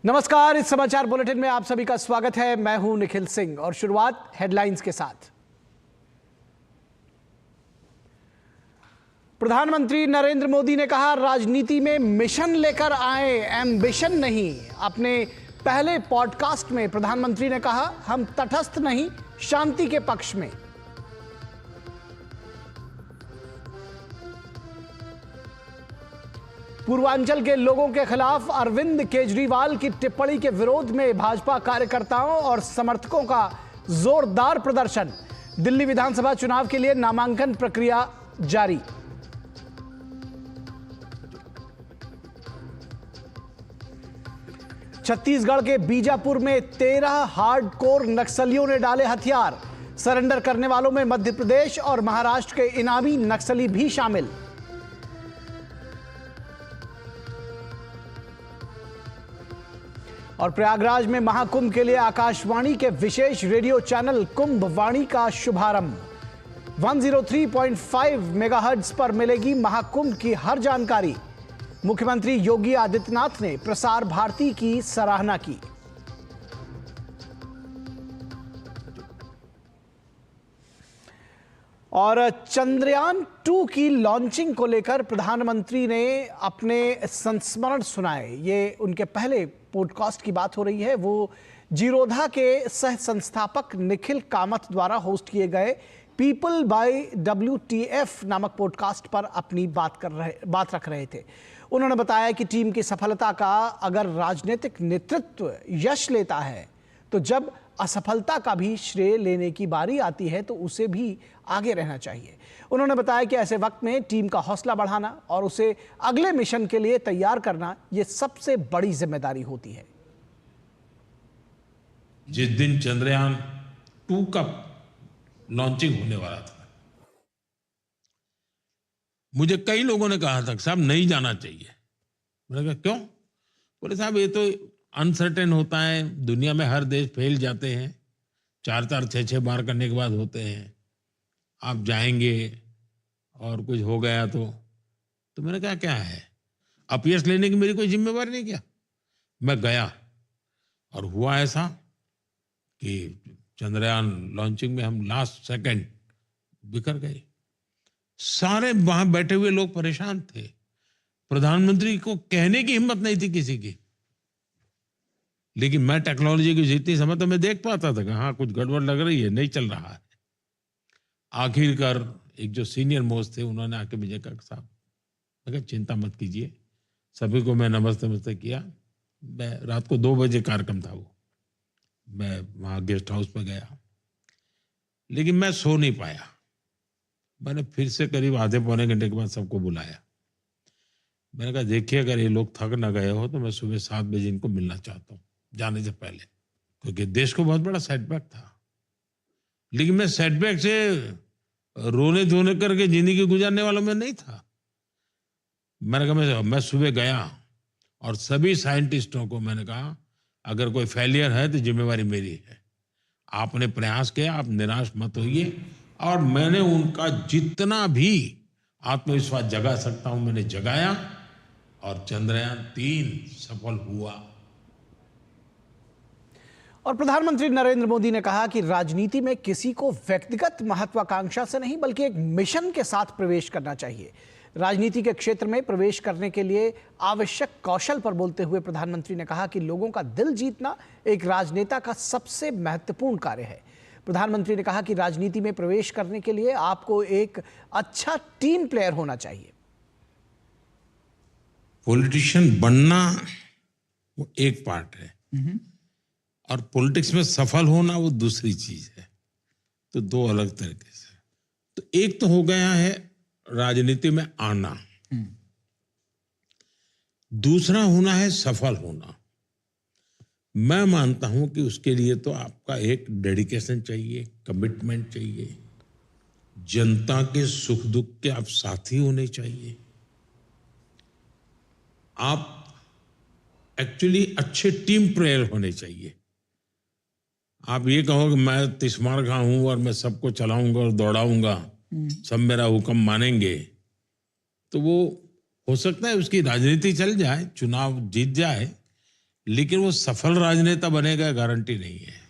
नमस्कार, इस समाचार बुलेटिन में आप सभी का स्वागत है। मैं हूं निखिल सिंह और शुरुआत हेडलाइंस के साथ। प्रधानमंत्री नरेंद्र मोदी ने कहा, राजनीति में मिशन लेकर आए, एम्बिशन नहीं। अपने पहले पॉडकास्ट में प्रधानमंत्री ने कहा, हम तटस्थ नहीं, शांति के पक्ष में। पूर्वांचल के लोगों के खिलाफ अरविंद केजरीवाल की टिप्पणी के विरोध में भाजपा कार्यकर्ताओं और समर्थकों का जोरदार प्रदर्शन। दिल्ली विधानसभा चुनाव के लिए नामांकन प्रक्रिया जारी। छत्तीसगढ़ के बीजापुर में 13 हार्डकोर नक्सलियों ने डाले हथियार। सरेंडर करने वालों में मध्य प्रदेश और महाराष्ट्र के इनामी नक्सली भी शामिल। और प्रयागराज में महाकुंभ के लिए आकाशवाणी के विशेष रेडियो चैनल कुंभ वाणी का शुभारंभ। 103.5 मेगाहर्ट्ज पर मिलेगी महाकुंभ की हर जानकारी। मुख्यमंत्री योगी आदित्यनाथ ने प्रसार भारती की सराहना की। और चंद्रयान 2 की लॉन्चिंग को लेकर प्रधानमंत्री ने अपने संस्मरण सुनाए। ये उनके पहले पॉडकास्ट की बात हो रही है। वो जीरोधा के सह संस्थापक निखिल कामत द्वारा होस्ट किए गए पीपल बाय WTF नामक पॉडकास्ट पर अपनी बात रख रहे थे। उन्होंने बताया कि टीम की सफलता का अगर राजनीतिक नेतृत्व यश लेता है तो जब असफलता का भी श्रेय लेने की बारी आती है तो उसे भी आगे रहना चाहिए। उन्होंने बताया कि ऐसे वक्त में टीम का हौसला बढ़ाना और उसे अगले मिशन के लिए तैयार करना ये सबसे बड़ी जिम्मेदारी होती है। जिस दिन चंद्रयान 2 का लॉन्चिंग होने वाला था, मुझे कई लोगों ने कहा था साहब नहीं जाना चाहिए। मैंने कहा क्यों? बोले साहब ये तो अनसर्टेन होता है, दुनिया में हर देश फेल जाते हैं, 4-4, 6-6 बार करने के बाद होते हैं, आप जाएंगे और कुछ हो गया तो मैंने कहा क्या है, अपयश लेने की मेरी कोई जिम्मेवारी नहीं। क्या मैं गया और हुआ ऐसा कि चंद्रयान लॉन्चिंग में हम लास्ट सेकंड बिखर गए। सारे वहां बैठे हुए लोग परेशान थे। प्रधानमंत्री को कहने की हिम्मत नहीं थी किसी की। लेकिन मैं टेक्नोलॉजी की जितनी समझ तो मैं देख पाता था कि हाँ कुछ गड़बड़ लग रही है, नहीं चल रहा है। आखिरकार एक जो सीनियर मोस्ट थे उन्होंने आके मुझे कहा साहब, मैं कहा चिंता मत कीजिए। सभी को मैं नमस्ते किया। मैं रात को 2 बजे कार्यक्रम था वो, मैं वहाँ गेस्ट हाउस पर गया, लेकिन मैं सो नहीं पाया। मैंने फिर से करीब आधे पौने घंटे के बाद सबको बुलाया। मैंने कहा देखिए अगर ये लोग थक ना गए हो तो मैं सुबह 7 बजे इनको मिलना चाहता हूँ जाने से पहले, क्योंकि देश को बहुत बड़ा सेटबैक था। लेकिन मैं सेटबैक से रोने धोने करके जिंदगी गुजारने वालों में नहीं था। मैंने कहा मैं सुबह गया और सभी साइंटिस्टों को मैंने कहा अगर कोई फेलियर है तो जिम्मेवारी मेरी है। आपने प्रयास किया, आप निराश मत होइए। और मैंने उनका जितना भी आत्मविश्वास जगा सकता हूं मैंने जगाया और चंद्रयान 3 सफल हुआ। और प्रधानमंत्री नरेंद्र मोदी ने कहा कि राजनीति में किसी को व्यक्तिगत महत्वाकांक्षा से नहीं बल्कि एक मिशन के साथ प्रवेश करना चाहिए। राजनीति के क्षेत्र में प्रवेश करने के लिए आवश्यक कौशल पर बोलते हुए प्रधानमंत्री ने कहा कि लोगों का दिल जीतना एक राजनेता का सबसे महत्वपूर्ण कार्य है। प्रधानमंत्री ने कहा कि राजनीति में प्रवेश करने के लिए आपको एक अच्छा टीम प्लेयर होना चाहिए। पॉलिटिशियन बनना वो एक पार्ट है और पॉलिटिक्स में सफल होना वो दूसरी चीज है। तो 2 अलग तरीके से। तो एक तो हो गया है राजनीति में आना, दूसरा होना है सफल होना। मैं मानता हूं कि उसके लिए तो आपका एक डेडिकेशन चाहिए, कमिटमेंट चाहिए, जनता के सुख दुख के आप साथी होने चाहिए, आप एक्चुअली अच्छे टीम प्लेयर होने चाहिए। आप ये कहो कि मैं तिस्मार खां हूं और मैं सबको चलाऊंगा और दौड़ाऊंगा, सब मेरा हुक्म मानेंगे, तो वो हो सकता है उसकी राजनीति चल जाए, चुनाव जीत जाए, लेकिन वो सफल राजनेता बनेगा गारंटी नहीं है।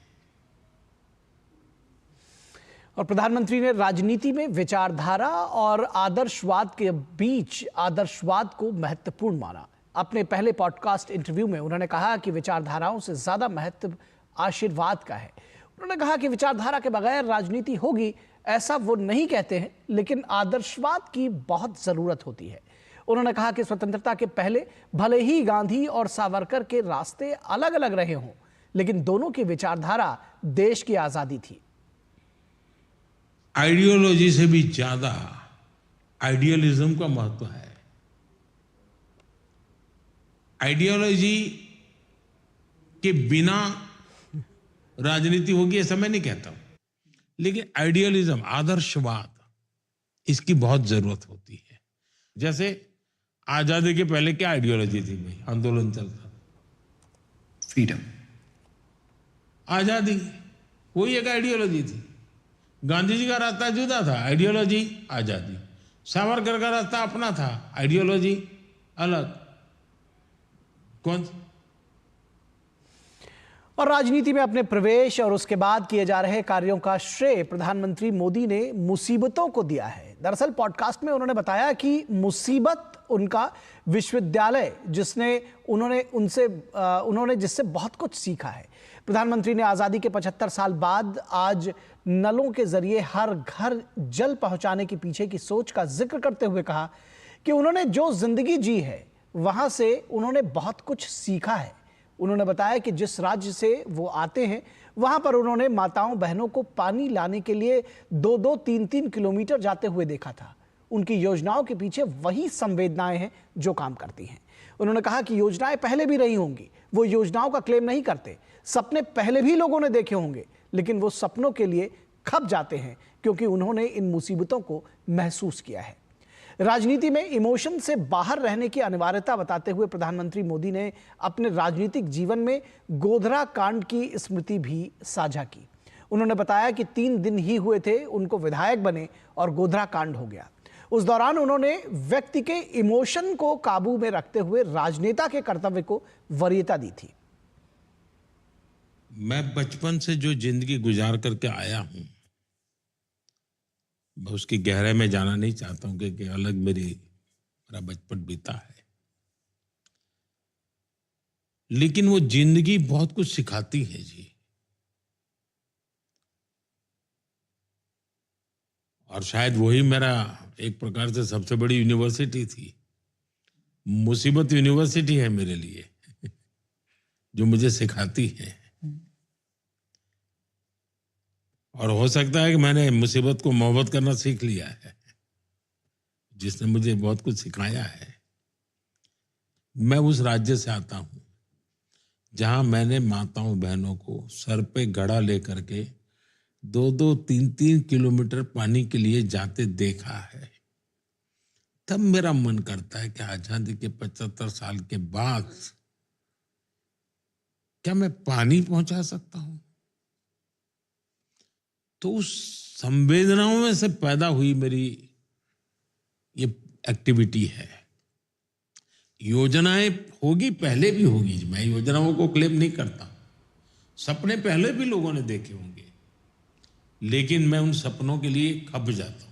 और प्रधानमंत्री ने राजनीति में विचारधारा और आदर्शवाद के बीच आदर्शवाद को महत्वपूर्ण माना। अपने पहले पॉडकास्ट इंटरव्यू में उन्होंने कहा कि विचारधाराओं से ज्यादा महत्व आशीर्वाद का है। उन्होंने कहा कि विचारधारा के बगैर राजनीति होगी ऐसा वो नहीं कहते हैं, लेकिन आदर्शवाद की बहुत जरूरत होती है। उन्होंने कहा कि स्वतंत्रता के पहले भले ही गांधी और सावरकर के रास्ते अलग अलग रहे हों, लेकिन दोनों की विचारधारा देश की आजादी थी। आइडियोलॉजी से भी ज्यादा आइडियलिज्म का महत्व है। आइडियोलॉजी के बिना राजनीति होगी ऐसा मैं नहीं कहता हूं, लेकिन आइडियलिज्म, आदर्शवाद, इसकी बहुत जरूरत होती है। जैसे आजादी के पहले क्या आइडियोलॉजी थी भाई? आंदोलन चलता, फ्रीडम, आजादी, वही एक आइडियोलॉजी थी। गांधी जी का रास्ता जुदा था, आइडियोलॉजी आजादी। सावरकर का रास्ता अपना था, आइडियोलॉजी अलग। कौन? और राजनीति में अपने प्रवेश और उसके बाद किए जा रहे कार्यों का श्रेय प्रधानमंत्री मोदी ने मुसीबतों को दिया है। दरअसल पॉडकास्ट में उन्होंने बताया कि मुसीबत उनका विश्वविद्यालय उन्होंने जिससे बहुत कुछ सीखा है। प्रधानमंत्री ने आजादी के 75 साल बाद आज नलों के जरिए हर घर जल पहुंचाने के पीछे की सोच का जिक्र करते हुए कहा कि उन्होंने जो जिंदगी जी है वहां से उन्होंने बहुत कुछ सीखा है। उन्होंने बताया कि जिस राज्य से वो आते हैं वहां पर उन्होंने माताओं बहनों को पानी लाने के लिए 2-2, 3-3 किलोमीटर जाते हुए देखा था। उनकी योजनाओं के पीछे वही संवेदनाएं हैं जो काम करती हैं। उन्होंने कहा कि योजनाएं पहले भी रही होंगी, वो योजनाओं का क्लेम नहीं करते। सपने पहले भी लोगों ने देखे होंगे, लेकिन वो सपनों के लिए खप जाते हैं क्योंकि उन्होंने इन मुसीबतों को महसूस किया है। राजनीति में इमोशन से बाहर रहने की अनिवार्यता बताते हुए प्रधानमंत्री मोदी ने अपने राजनीतिक जीवन में गोधरा कांड की स्मृति भी साझा की। उन्होंने बताया कि 3 दिन ही हुए थे उनको विधायक बने और गोधरा कांड हो गया। उस दौरान उन्होंने व्यक्ति के इमोशन को काबू में रखते हुए राजनेता के कर्तव्य को वरीयता दी थी। मैं बचपन से जो जिंदगी गुजार करके आया हूं, मैं उसकी गहराई में जाना नहीं चाहता हूं कि अलग मेरा बचपन बीता है, लेकिन वो जिंदगी बहुत कुछ सिखाती है जी। और शायद वही मेरा एक प्रकार से सबसे बड़ी यूनिवर्सिटी थी। मुसीबत यूनिवर्सिटी है मेरे लिए जो मुझे सिखाती है। और हो सकता है कि मैंने मुसीबत को मोहब्बत करना सीख लिया है, जिसने मुझे बहुत कुछ सिखाया है। मैं उस राज्य से आता हूं जहां मैंने माताओं बहनों को सर पे घड़ा लेकर के 2-2, 3-3 किलोमीटर पानी के लिए जाते देखा है। तब मेरा मन करता है कि आजादी के 75 साल के बाद क्या मैं पानी पहुंचा सकता हूं? तो उस संवेदनाओं में से पैदा हुई मेरी ये एक्टिविटी है। योजनाएं होगी, पहले भी होगी, मैं योजनाओं को क्लेम नहीं करता। सपने पहले भी लोगों ने देखे होंगे, लेकिन मैं उन सपनों के लिए खप जाता हूं।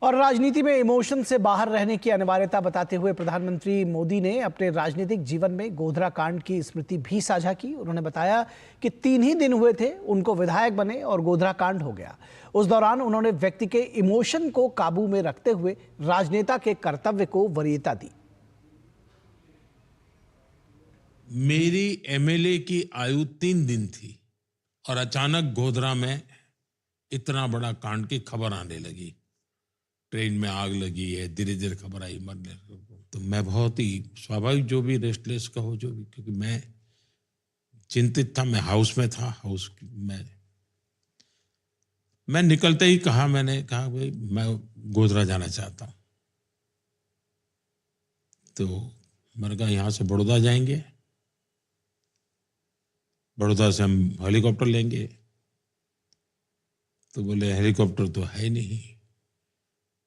और राजनीति में इमोशन से बाहर रहने की अनिवार्यता बताते हुए प्रधानमंत्री मोदी ने अपने राजनीतिक जीवन में गोधरा कांड की स्मृति भी साझा की। उन्होंने बताया कि 3 ही दिन हुए थे उनको विधायक बने और गोधरा कांड हो गया। उस दौरान उन्होंने व्यक्ति के इमोशन को काबू में रखते हुए राजनेता के कर्तव्य को वरीयता दी। मेरी एमएलए की आयु 3 दिन थी और अचानक गोधरा में इतना बड़ा कांड की खबर आने लगी। ट्रेन में आग लगी है, धीरे धीरे खबर आई मरने। तो मैं बहुत ही स्वाभाविक, जो भी रेस्टलेस कहो, जो भी, क्योंकि मैं चिंतित था। मैं हाउस में था, हाउस में मैं निकलते ही मैंने कहा भाई मैं गोधरा जाना चाहता हूं। तो मैंने कहा यहाँ से बड़ौदा जाएंगे, बड़ौदा से हम हेलीकॉप्टर लेंगे। तो बोले हेलीकॉप्टर तो है नहीं।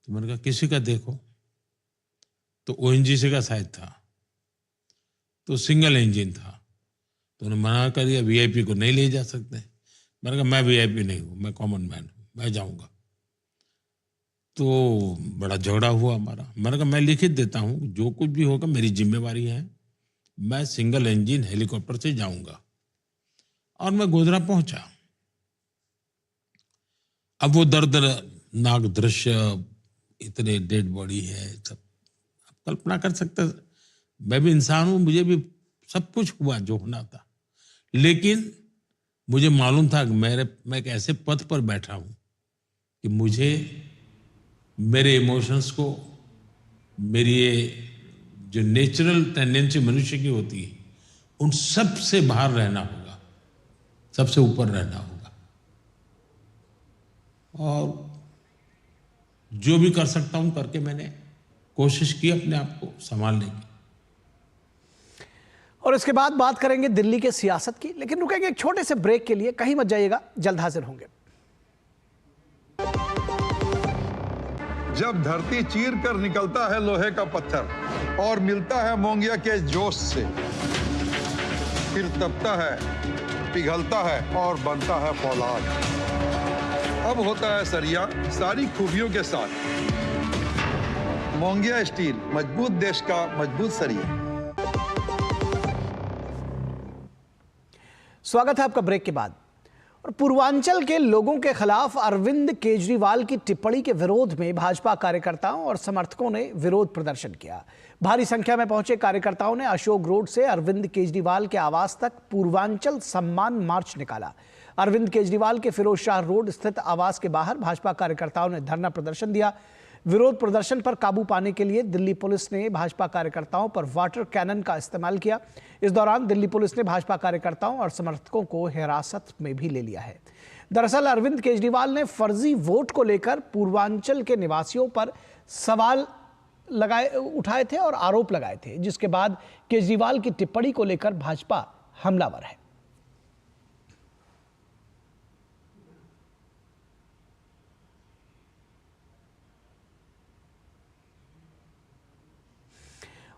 तो मैंने कहा किसी का देखो। तो ओएनजीसी का शायद था। तो सिंगल इंजन था, तो उन्होंने मना कर दिया, वीआईपी को नहीं ले जा सकते। मैंने कहा मैं वीआईपी नहीं हूँ, मैं कॉमन मैन हूँ, मैं जाऊँगा। तो बड़ा झगड़ा हुआ हमारा। मैंने कहा मैं लिखित देता हूँ, जो कुछ भी होगा मेरी जिम्मेवारी है, मैं सिंगल इंजन हेलीकॉप्टर से जाऊँगा। और मैं गोधरा पहुँचा। अब वो दर्दनाक दृश्य, इतने डेड बॉडी है, सब आप कल्पना कर सकते हैं। मैं भी इंसान हूं, मुझे भी सब कुछ हुआ जो होना था, लेकिन मुझे मालूम था कि मैं एक ऐसे पद पर बैठा हूं कि मुझे मेरे इमोशंस को, मेरी ये जो नेचुरल टेंडेंसी मनुष्य की होती है, उन सब से बाहर रहना होगा, सबसे ऊपर रहना होगा। और जो भी कर सकता हूं करके मैंने कोशिश की अपने आप को संभालने की। और इसके बाद बात करेंगे दिल्ली के सियासत की, लेकिन रुकेंगे एक छोटे से ब्रेक के लिए। कहीं मत जाइएगा, जल्द हाजिर होंगे। जब धरती चीर कर निकलता है लोहे का पत्थर और मिलता है मोंगिया के जोश से, फिर तपता है, पिघलता है और बनता है फौलाद। अब होता है सरिया सारी खूबियों के साथ। मोंगिया स्टील, मजबूत देश का मजबूत सरिया। स्वागत है आपका ब्रेक के बाद। और पूर्वांचल के लोगों के खिलाफ अरविंद केजरीवाल की टिप्पणी के विरोध में भाजपा कार्यकर्ताओं और समर्थकों ने विरोध प्रदर्शन किया। भारी संख्या में पहुंचे कार्यकर्ताओं ने अशोक रोड से अरविंद केजरीवाल के आवास तक पूर्वांचल सम्मान मार्च निकाला। अरविंद केजरीवाल के फिरोज शाह रोड स्थित आवास के बाहर भाजपा कार्यकर्ताओं ने धरना प्रदर्शन दिया। विरोध प्रदर्शन पर काबू पाने के लिए दिल्ली पुलिस ने भाजपा कार्यकर्ताओं पर वाटर कैनन का इस्तेमाल किया। इस दौरान दिल्ली पुलिस ने भाजपा कार्यकर्ताओं और समर्थकों को हिरासत में भी ले लिया है। दरअसल अरविंद केजरीवाल ने फर्जी वोट को लेकर पूर्वांचल के निवासियों पर सवाल उठाए थे और आरोप लगाए थे, जिसके बाद केजरीवाल की टिप्पणी को लेकर भाजपा हमलावर है।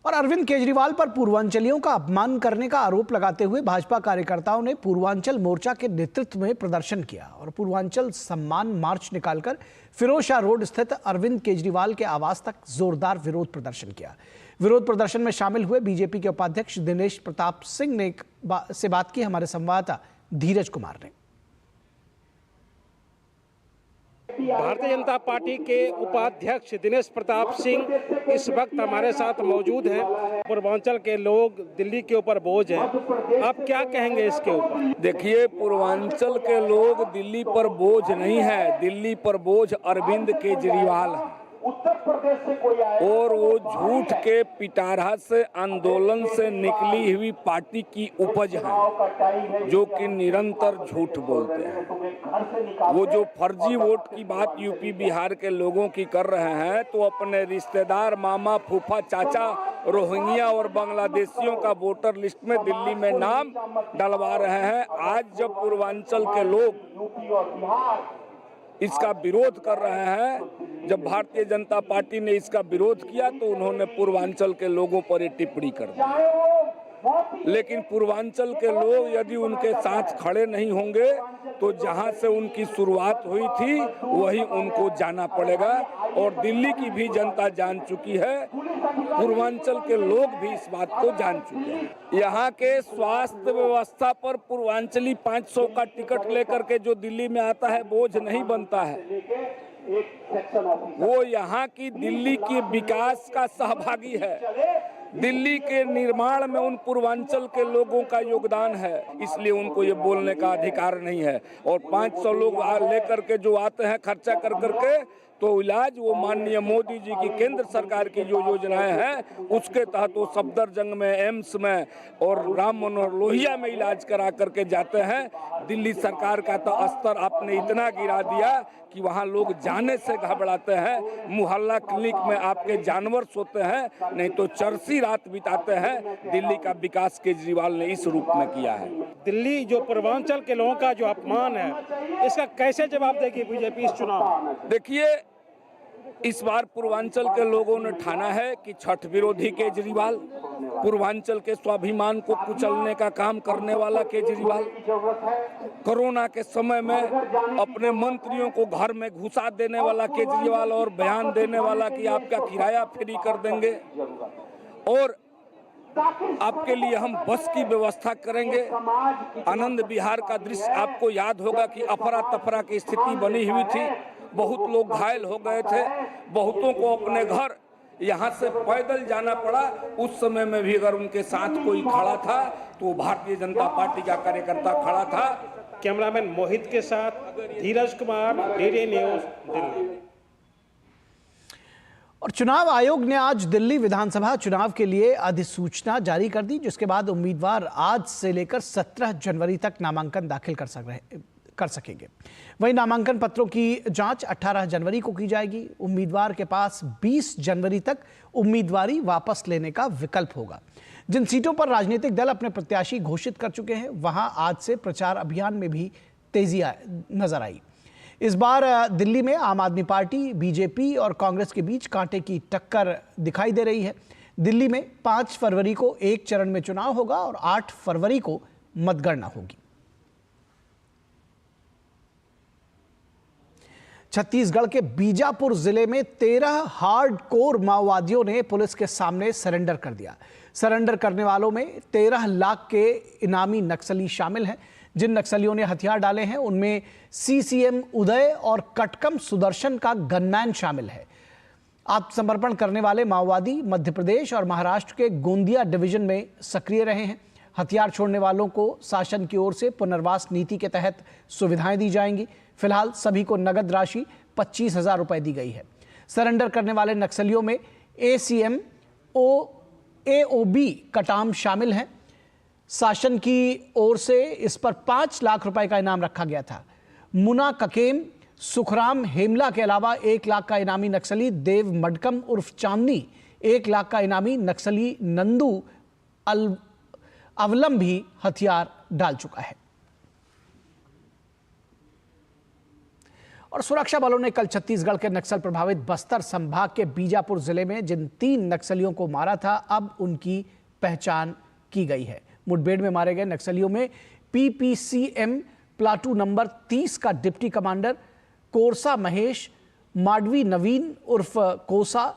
और अरविंद केजरीवाल पर पूर्वांचलियों का अपमान करने का आरोप लगाते हुए भाजपा कार्यकर्ताओं ने पूर्वांचल मोर्चा के नेतृत्व में प्रदर्शन किया और पूर्वांचल सम्मान मार्च निकालकर फिरोज शाह रोड स्थित अरविंद केजरीवाल के आवास तक जोरदार विरोध प्रदर्शन किया। विरोध प्रदर्शन में शामिल हुए बीजेपी के उपाध्यक्ष दिनेश प्रताप सिंह ने से बात की हमारे संवाददाता धीरज कुमार ने। भारतीय जनता पार्टी के उपाध्यक्ष दिनेश प्रताप सिंह इस वक्त हमारे साथ मौजूद हैं। पूर्वांचल के लोग दिल्ली के ऊपर बोझ हैं, आप क्या कहेंगे इसके ऊपर? देखिए, पूर्वांचल के लोग दिल्ली पर बोझ नहीं है, दिल्ली पर बोझ अरविंद केजरीवाल है। और वो झूठ के पिटारा से, आंदोलन से निकली हुई पार्टी की उपज है, जो कि निरंतर झूठ बोलते हैं। वो जो फर्जी वोट की बात यूपी बिहार के लोगों की कर रहे हैं, तो अपने रिश्तेदार, मामा, फूफा, चाचा, रोहिंग्या और बांग्लादेशियों का वोटर लिस्ट में दिल्ली में नाम डलवा रहे हैं। आज जब पूर्वांचल के लोग इसका विरोध कर रहे हैं, जब भारतीय जनता पार्टी ने इसका विरोध किया, तो उन्होंने पूर्वांचल के लोगों पर ये टिप्पणी कर दी। लेकिन पूर्वांचल के लोग यदि उनके साथ खड़े नहीं होंगे, तो जहां से उनकी शुरुआत हुई थी वही उनको जाना पड़ेगा। और दिल्ली की भी जनता जान चुकी है, पूर्वांचल के लोग भी इस बात को जान चुके हैं। यहाँ के स्वास्थ्य व्यवस्था पर पूर्वांचली 500 का टिकट लेकर के जो दिल्ली में आता है, बोझ नहीं बनता है। वो यहाँ की दिल्ली की विकास का सहभागी है। दिल्ली के निर्माण में उन पूर्वांचल के लोगों का योगदान है, इसलिए उनको ये बोलने का अधिकार नहीं है। और 500 लोग लेकर के जो आते हैं खर्चा कर करके, तो इलाज वो माननीय मोदी जी की केंद्र सरकार की जो योजनाएं हैं, उसके तहत वो सफदरजंग में, एम्स में और राम मनोहर लोहिया में इलाज करा करके जाते हैं। दिल्ली सरकार का तो स्तर आपने इतना गिरा दिया कि वहाँ लोग जाने से घबराते हैं। मुहल्ला क्लिनिक में आपके जानवर सोते हैं, नहीं तो चरसी रात बिताते हैं। दिल्ली का विकास केजरीवाल ने इस रूप में किया है। दिल्ली जो पूर्वांचल के लोगों का जो अपमान है, इसका कैसे जवाब देगी बीजेपी इस चुनाव? देखिए, इस बार पूर्वांचल के लोगों ने ठाना है कि छठ विरोधी केजरीवाल, पूर्वांचल के स्वाभिमान को कुचलने का काम करने वाला केजरीवाल, कोरोना के समय में अपने मंत्रियों को घर में घुसा देने वाला केजरीवाल और बयान देने वाला कि आपका किराया फ्री कर देंगे और आपके लिए हम बस की व्यवस्था करेंगे। आनंद विहार का दृश्य आपको याद होगा कि अफरा तफरा की स्थिति बनी हुई थी, बहुत लोग घायल हो गए थे, बहुतों को अपने घर यहाँ से पैदल जाना पड़ा। उस समय में भी अगर उनके साथ कोई खड़ा था तो भारतीय जनता पार्टी का कार्यकर्ता खड़ा था। कैमरामैन मोहित के साथ धीरज कुमार, डीडी न्यूज, दिल्ली। और चुनाव आयोग ने आज दिल्ली विधानसभा चुनाव के लिए अधिसूचना जारी कर दी, जिसके बाद उम्मीदवार आज से लेकर 17 जनवरी तक नामांकन दाखिल कर सकेंगे। वहीं नामांकन पत्रों की जांच 18 जनवरी को की जाएगी। उम्मीदवार के पास 20 जनवरी तक उम्मीदवारी वापस लेने का विकल्प होगा। जिन सीटों पर राजनीतिक दल अपने प्रत्याशी घोषित कर चुके हैं, वहां आज से प्रचार अभियान में भी तेजी नजर आई। इस बार दिल्ली में आम आदमी पार्टी, बीजेपी और कांग्रेस के बीच कांटे की टक्कर दिखाई दे रही है। दिल्ली में 5 फरवरी को एक चरण में चुनाव होगा और 8 फरवरी को मतगणना होगी। छत्तीसगढ़ के बीजापुर जिले में 13 हार्डकोर माओवादियों ने पुलिस के सामने सरेंडर कर दिया। सरेंडर करने वालों में 13 लाख के इनामी नक्सली शामिल हैं। जिन नक्सलियों ने हथियार डाले हैं उनमें सीसीएम उदय और कटकम सुदर्शन का गनमैन शामिल है। आत्मसमर्पण करने वाले माओवादी मध्य प्रदेश और महाराष्ट्र के गोंदिया डिवीजन में सक्रिय रहे हैं। हथियार छोड़ने वालों को शासन की ओर से पुनर्वास नीति के तहत सुविधाएं दी जाएंगी। फिलहाल सभी को नगद राशि 25,000 रुपए दी गई है। सरेंडर करने वाले नक्सलियों में एसीएम एओबी कटाम शामिल हैं। शासन की ओर से इस पर 5 लाख रुपए का इनाम रखा गया था। मुना ककेम, सुखराम हेमला के अलावा 1 लाख का इनामी नक्सली देव मडकम उर्फ चांदनी, 1 लाख का इनामी नक्सली नंदू अवलम भी हथियार डाल चुका है। और सुरक्षा बलों ने कल छत्तीसगढ़ के नक्सल प्रभावित बस्तर संभाग के बीजापुर जिले में जिन 3 नक्सलियों को मारा था, अब उनकी पहचान की गई है। मुठभेड़ में मारे गए नक्सलियों में पीपीसीएम प्लाटू नंबर 30 का डिप्टी कमांडर कोरसा महेश, माडवी नवीन उर्फ कोसा,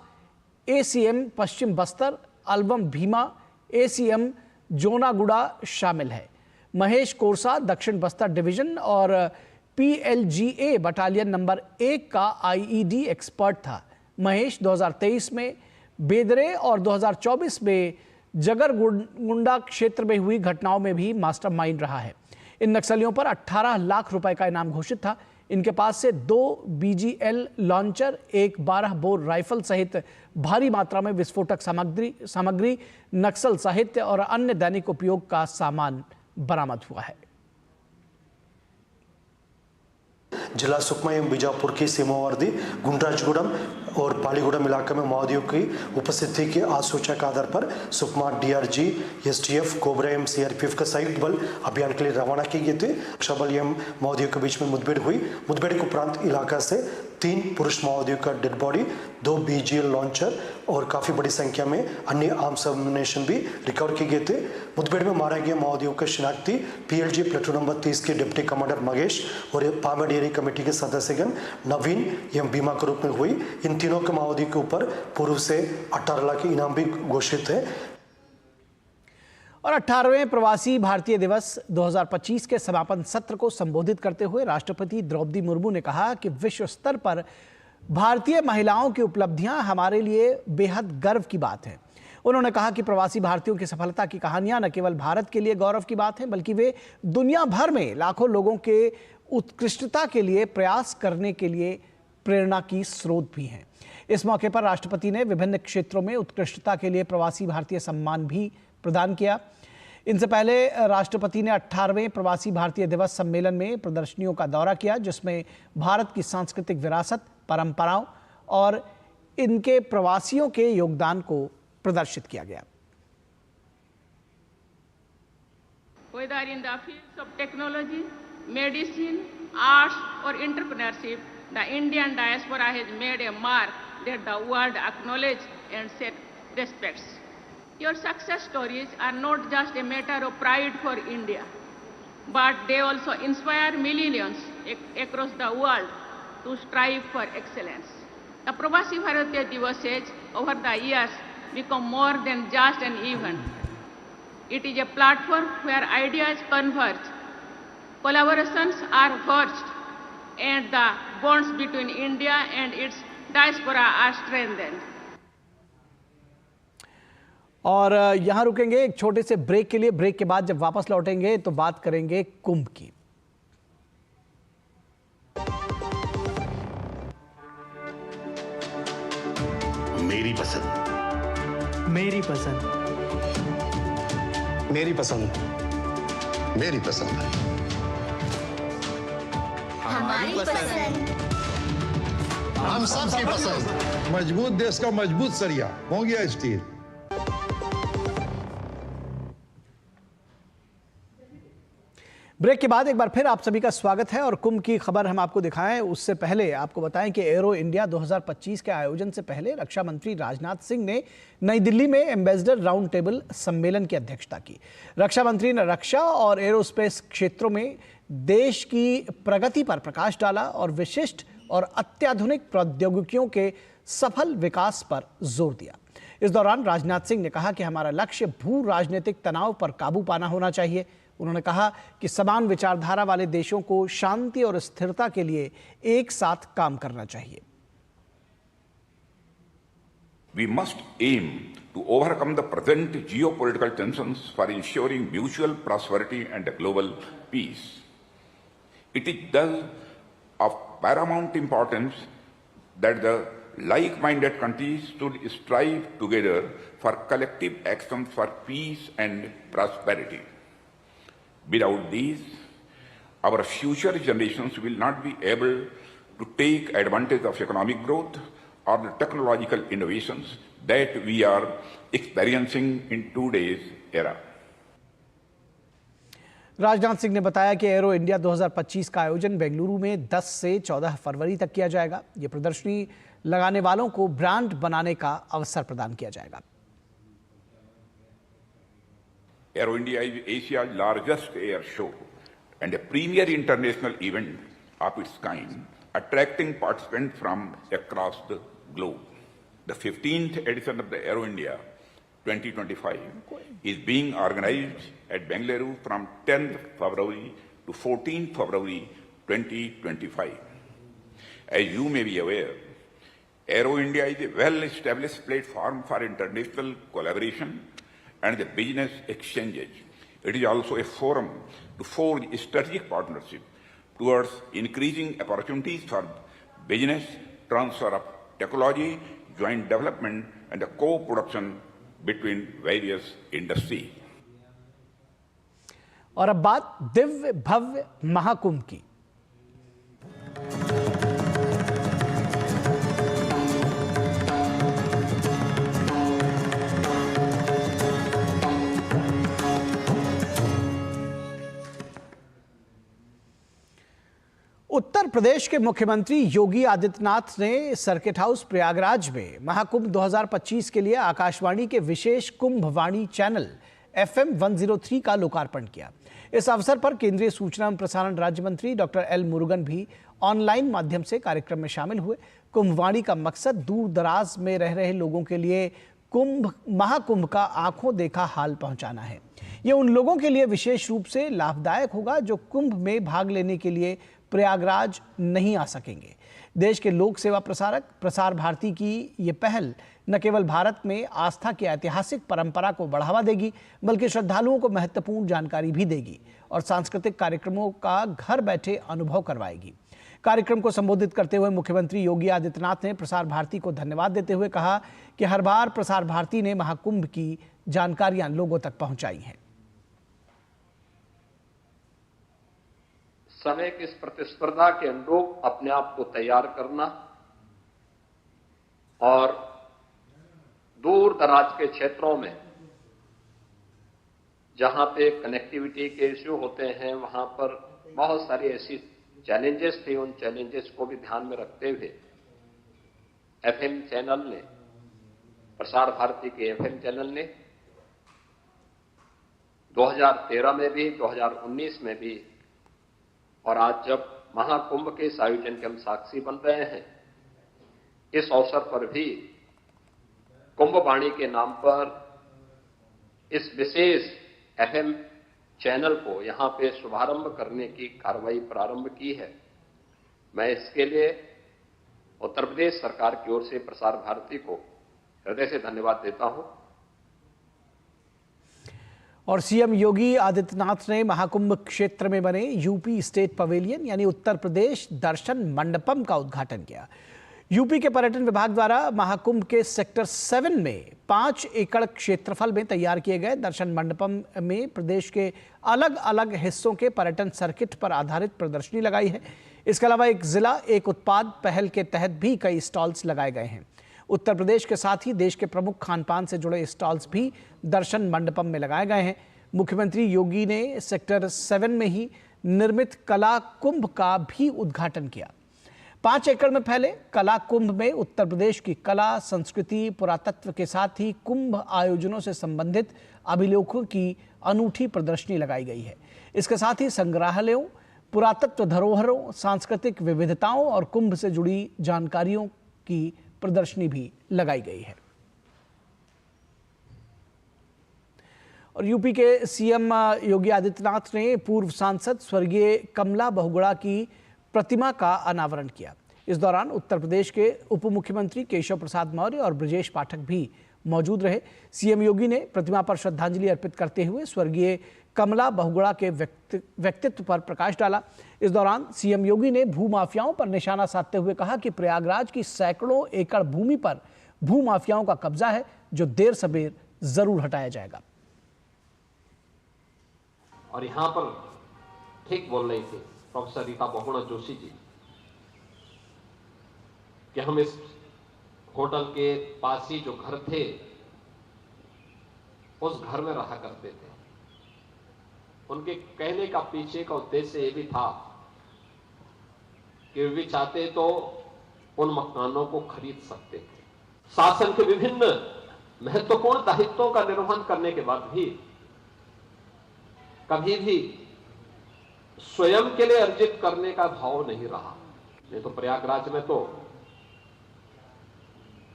एसीएम पश्चिम बस्तर अलवम भीमा, एसीएम जोनागुड़ा शामिल है। महेश कोरसा दक्षिण बस्तर डिवीजन और पीएलजीए बटालियन नंबर 1 का आईईडी एक्सपर्ट था। महेश 2023 में बेदरे और 2024 में जगरगुंडा क्षेत्र में हुई घटनाओं में भी मास्टरमाइंड रहा है। इन नक्सलियों पर 18 लाख रुपए का इनाम घोषित था। इनके पास से 2 बीजीएल लॉन्चर, 1 12 बोर राइफल सहित भारी मात्रा में विस्फोटक सामग्री, नक्सल साहित्य और अन्य दैनिक उपयोग का सामान बरामद हुआ है। जिला सुकमा एवं बीजापुर की सीमावर्ती गुंडराजगुड़म और पालीगुड़म इलाके में माओवादियों की उपस्थिति के आज सूचना के आधार पर सुकमा डीआरजी, एसटीएफ, कोबरा एवं सीआरपीएफ का संयुक्त बल अभियान के लिए रवाना किए गए थे। रक्षा बल एवं माओवादियों के बीच में मुठभेड़ हुई। मुठभेड़ के उपरांत इलाका से 3 पुरुष माओवादियों का डेड बॉडी, 2 बीजीएल लॉन्चर और काफी बड़ी संख्या में अन्य आर्म्स एम्युनिशन भी रिकवर किए गए थे। मुठभेड़ में मारे गए माओवादियों की शिनाख्ती पीएलजी प्लेटून नंबर 30 के डिप्टी कमांडर मगेश और पामा डेयरी कमेटी के सदस्यगण नवीन एवं बीमा के रूप में हुई। इन तीनों के माओवादियों के ऊपर पूर्व से 18 लाख के इनाम भी घोषित है। और 18वें प्रवासी भारतीय दिवस 2025 के समापन सत्र को संबोधित करते हुए राष्ट्रपति द्रौपदी मुर्मू ने कहा कि विश्व स्तर पर भारतीय महिलाओं की उपलब्धियां हमारे लिए बेहद गर्व की बात है। उन्होंने कहा कि प्रवासी भारतीयों की सफलता की कहानियां न केवल भारत के लिए गौरव की बात है, बल्कि वे दुनिया भर में लाखों लोगों के उत्कृष्टता के लिए प्रयास करने के लिए प्रेरणा की स्रोत भी हैं। इस मौके पर राष्ट्रपति ने विभिन्न क्षेत्रों में उत्कृष्टता के लिए प्रवासी भारतीय सम्मान भी प्रदान किया। इनसे पहले राष्ट्रपति ने 18वें प्रवासी भारतीय दिवस सम्मेलन में प्रदर्शनियों का दौरा किया, जिसमें भारत की सांस्कृतिक विरासत, परंपराओं और इनके प्रवासियों के योगदान को प्रदर्शित किया गया। Whether in the fields of technology, medicine, arts or entrepreneurship, the Indian diaspora has made a mark that the world acknowledge and respects. Your success stories are not just a matter of pride for India, but they also inspire millions across the world to strive for excellence. The Pravasi Bharatiya Divas has, over the years, become more than just an event. It is a platform where ideas converge, collaborations are forged, and the bonds between India and its diaspora are strengthened. और यहाँ रुकेंगे एक छोटे से break के लिए। Break के बाद जब वापस लौटेंगे तो बात करेंगे कुंभ की। मेरी पसंद, मेरी पसंद, मेरी पसंद, मेरी पसंद, हमारी पसंद, हम सबकी पसंद। मजबूत देश का मजबूत सरिया मोंगिया स्टील। ब्रेक के बाद एक बार फिर आप सभी का स्वागत है और कुंभ की खबर हम आपको दिखाएं उससे पहले आपको बताएं कि एरो इंडिया 2025 के आयोजन से पहले रक्षा मंत्री राजनाथ सिंह ने नई दिल्ली में एम्बेसडर राउंड टेबल सम्मेलन की अध्यक्षता की। रक्षा मंत्री ने रक्षा और एरोस्पेस क्षेत्रों में देश की प्रगति पर प्रकाश डाला और विशिष्ट और अत्याधुनिक प्रौद्योगिकियों के सफल विकास पर जोर दिया। इस दौरान राजनाथ सिंह ने कहा कि हमारा लक्ष्य भू राजनीतिक तनाव पर काबू पाना होना चाहिए। उन्होंने कहा कि समान विचारधारा वाले देशों को शांति और स्थिरता के लिए एक साथ काम करना चाहिए। We must aim to overcome the present geopolitical tensions for ensuring mutual prosperity and global peace. It is thus of paramount importance that the like-minded countries should strive together for collective actions for peace and prosperity. Without these, our future generations will not be able to take advantage of economic growth or the technological innovations that we are experiencing in today's era. Rajnath Singh ने बताया कि arrow India 2025 का आयोजन बेंगलुरु में 10 से 14 फरवरी तक किया जाएगा। ये प्रदर्शनी लगाने वालों को ब्रांड बनाने का अवसर प्रदान किया जाएगा। Aero India is Asia's largest air show and a premier international event of its kind, attracting participants from across the globe. The 15th edition of the Aero India 2025 is being organized at Bengaluru from 10th February to 14th February 2025. As you may be aware, Aero India is a well-established platform for international collaboration and the business exchanges. It is also a forum to forge strategic partnership towards increasing opportunities for business, transfer of technology, joint development, and the co-production between various industries. और अब बात दिव्य भव्य महाकुंभ की। उत्तर प्रदेश के मुख्यमंत्री योगी आदित्यनाथ ने circuit house Prayagraj में महाकुंभ 2025 के लिए आकाशवाणी के विशेष कुंभवाणी चैनल FM 103 का लोकार्पण किया। इस अवसर पर केंद्रीय सूचना एवं प्रसारण राज्य मंत्री डॉक्टर एल मुरुगन भी ऑनलाइन माध्यम से कार्यक्रम में शामिल हुए। कुंभवाणी का मकसद दूर दराज में रह रहे लोगों के लिए महाकुंभ का आंखों देखा हाल पहुंचाना है। ये उन लोगों के लिए विशेष रूप से लाभदायक होगा जो कुंभ में भाग लेने के लिए प्रयागराज नहीं आ सकेंगे। देश के लोक सेवा प्रसारक प्रसार भारती की ये पहल न केवल भारत में आस्था की ऐतिहासिक परंपरा को बढ़ावा देगी, बल्कि श्रद्धालुओं को महत्वपूर्ण जानकारी भी देगी और सांस्कृतिक कार्यक्रमों का घर बैठे अनुभव करवाएगी। कार्यक्रम को संबोधित करते हुए मुख्यमंत्री योगी आदित्यनाथ ने प्रसार भारती को धन्यवाद देते हुए कहा कि हर बार प्रसार भारती ने महाकुंभ की जानकारियां लोगों तक पहुंचाई हैं। समय की इस प्रतिस्पर्धा के अनुरूप अपने आप को तैयार करना और दूर दराज के क्षेत्रों में जहां पे कनेक्टिविटी के इश्यू होते हैं, वहां पर बहुत सारी ऐसी चैलेंजेस थी। उन चैलेंजेस को भी ध्यान में रखते हुए एफएम चैनल ने, प्रसार भारती के एफएम चैनल ने 2013 में भी, 2019 में भी और आज जब महाकुंभ के इस आयोजन के हम साक्षी बन रहे हैं, इस अवसर पर भी कुंभवाणी के नाम पर इस विशेष एफएम चैनल को यहां पे शुभारंभ करने की कार्रवाई प्रारंभ की है। मैं इसके लिए उत्तर प्रदेश सरकार की ओर से प्रसार भारती को हृदय से धन्यवाद देता हूं। और सीएम योगी आदित्यनाथ ने महाकुंभ क्षेत्र में बने यूपी स्टेट पवेलियन यानी उत्तर प्रदेश दर्शन मंडपम का उद्घाटन किया। यूपी के पर्यटन विभाग द्वारा महाकुंभ के सेक्टर 7 में 5 एकड़ क्षेत्रफल में तैयार किए गए दर्शन मंडपम में प्रदेश के अलग अलग हिस्सों के पर्यटन सर्किट पर आधारित प्रदर्शनी लगाई है। इसके अलावा एक जिला एक उत्पाद पहल के तहत भी कई स्टॉल्स लगाए गए हैं। उत्तर प्रदेश के साथ ही देश के प्रमुख खान पान से जुड़े स्टॉल्स भी दर्शन मंडपम में लगाए गए हैं। मुख्यमंत्री योगी ने सेक्टर 7 में ही निर्मित कला कुंभ का भी उद्घाटन किया। 5 एकड़ में फैले कला कुंभ में उत्तर प्रदेश की कला, संस्कृति, पुरातत्व के साथ ही कुंभ आयोजनों से संबंधित अभिलेखों की अनूठी प्रदर्शनी लगाई गई है। इसके साथ ही संग्रहालयों, पुरातत्व धरोहरों, सांस्कृतिक विविधताओं और कुंभ से जुड़ी जानकारियों की प्रदर्शनी भी लगाई गई है। और यूपी के सीएम योगी आदित्यनाथ ने पूर्व सांसद स्वर्गीय कमला बहुगुणा की प्रतिमा का अनावरण किया। इस दौरान उत्तर प्रदेश के उप मुख्यमंत्री केशव प्रसाद मौर्य और ब्रजेश पाठक भी मौजूद रहे। सीएम योगी ने प्रतिमा पर श्रद्धांजलि अर्पित करते हुए स्वर्गीय कमला बहुगुणा के व्यक्तित्व पर प्रकाश डाला। इस दौरान सीएम योगी ने भूमाफियाओं पर निशाना साधते हुए कहा कि प्रयागराज की सैकड़ों एकड़ भूमि पर भूमाफियाओं का कब्जा है, जो देर सबेर जरूर हटाया जाएगा। और यहां पर ठीक बोल रही थी प्रोफेसर रीता बहुगुणा जोशी जी कि हम इस होटल के पास ही जो घर थे उस घर में रहा करते थे। उनके कहने का पीछे का उद्देश्य ये भी था कि वे चाहते तो उन मकानों को खरीद सकते थे। शासन के विभिन्न महत्वपूर्ण दायित्वों का निर्वहन करने के बाद भी कभी भी स्वयं के लिए अर्जित करने का भाव नहीं रहा। नहीं तो प्रयागराज में तो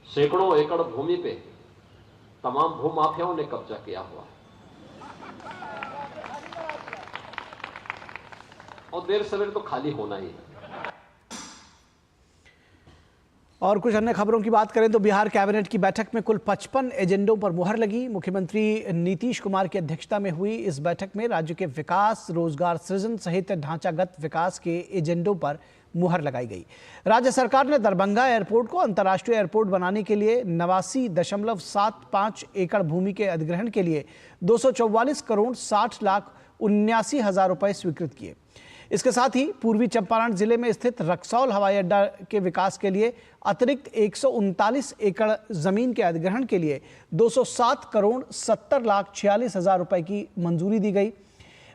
सैकड़ों एकड़ भूमि पे तमाम भूमाफियाओं ने कब्जा किया हुआ है और देर सवेर तो खाली होना ही है। और कुछ अन्य खबरों की बात करें तो बिहार कैबिनेट की बैठक में कुल 55 एजेंडों पर मुहर लगी। मुख्यमंत्री नीतीश कुमार की अध्यक्षता में हुई इस बैठक में राज्य के विकास, रोजगार सृजन सहित ढांचागत विकास के एजेंडों पर मुहर लगाई गई। राज्य सरकार ने दरभंगा एयरपोर्ट को अंतर्राष्ट्रीय एयरपोर्ट बनाने के लिए 89.75 एकड़ भूमि के अधिग्रहण के लिए 244 करोड़ 60 लाख 79 हजार रुपए स्वीकृत किए। इसके साथ ही पूर्वी चंपारण जिले में स्थित रक्सौल हवाई अड्डा के विकास के लिए अतिरिक्त 139 एकड़ जमीन के अधिग्रहण के लिए 207 करोड़ 70 लाख 46 हजार रुपए की मंजूरी दी गई।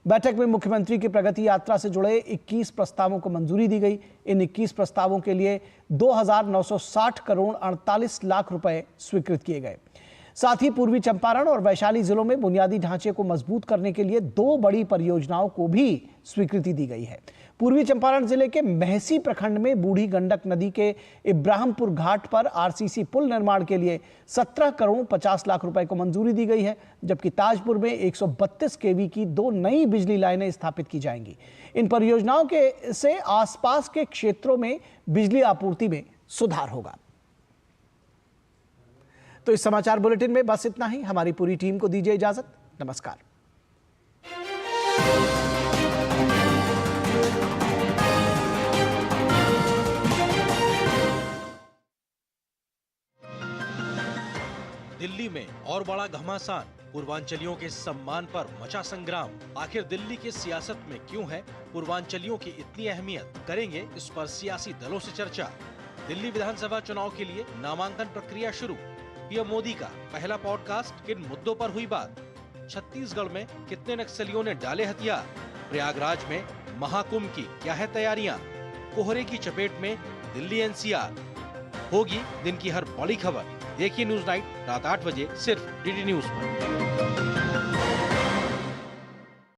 बैठक में मुख्यमंत्री की प्रगति यात्रा से जुड़े 21 प्रस्तावों को मंजूरी दी गई। इन 21 प्रस्तावों के लिए 2,960 करोड़ 48 लाख रुपए स्वीकृत किए गए। साथ ही पूर्वी चंपारण और वैशाली जिलों में बुनियादी ढांचे को मजबूत करने के लिए 2 बड़ी परियोजनाओं को भी स्वीकृति दी गई है। पूर्वी चंपारण जिले के महसी प्रखंड में बूढ़ी गंडक नदी के इब्राहिमपुर घाट पर आरसीसी पुल निर्माण के लिए 17 करोड़ 50 लाख रुपए को मंजूरी दी गई है, जबकि ताजपुर में 132 केवी की 2 नई बिजली लाइनें स्थापित की जाएंगी। इन परियोजनाओं के से आसपास के क्षेत्रों में बिजली आपूर्ति में सुधार होगा। तो इस समाचार बुलेटिन में बस इतना ही। हमारी पूरी टीम को दीजिए इजाजत। नमस्कार। दिल्ली में और बड़ा घमासान, पूर्वांचलियों के सम्मान पर मचा संग्राम। आखिर दिल्ली की सियासत में क्यों है पूर्वांचलियों की इतनी अहमियत? करेंगे इस पर सियासी दलों से चर्चा। दिल्ली विधानसभा चुनाव के लिए नामांकन प्रक्रिया शुरू। पीएम मोदी का पहला पॉडकास्ट, किन मुद्दों पर हुई बात? छत्तीसगढ़ में कितने नक्सलियों ने डाले हथियार? प्रयागराज में महाकुंभ की क्या है तैयारियां? कोहरे की चपेट में दिल्ली एनसीआर। होगी दिन की हर बड़ी खबर। देखिए न्यूज नाइट रात 8 बजे सिर्फ डीडी न्यूज पर।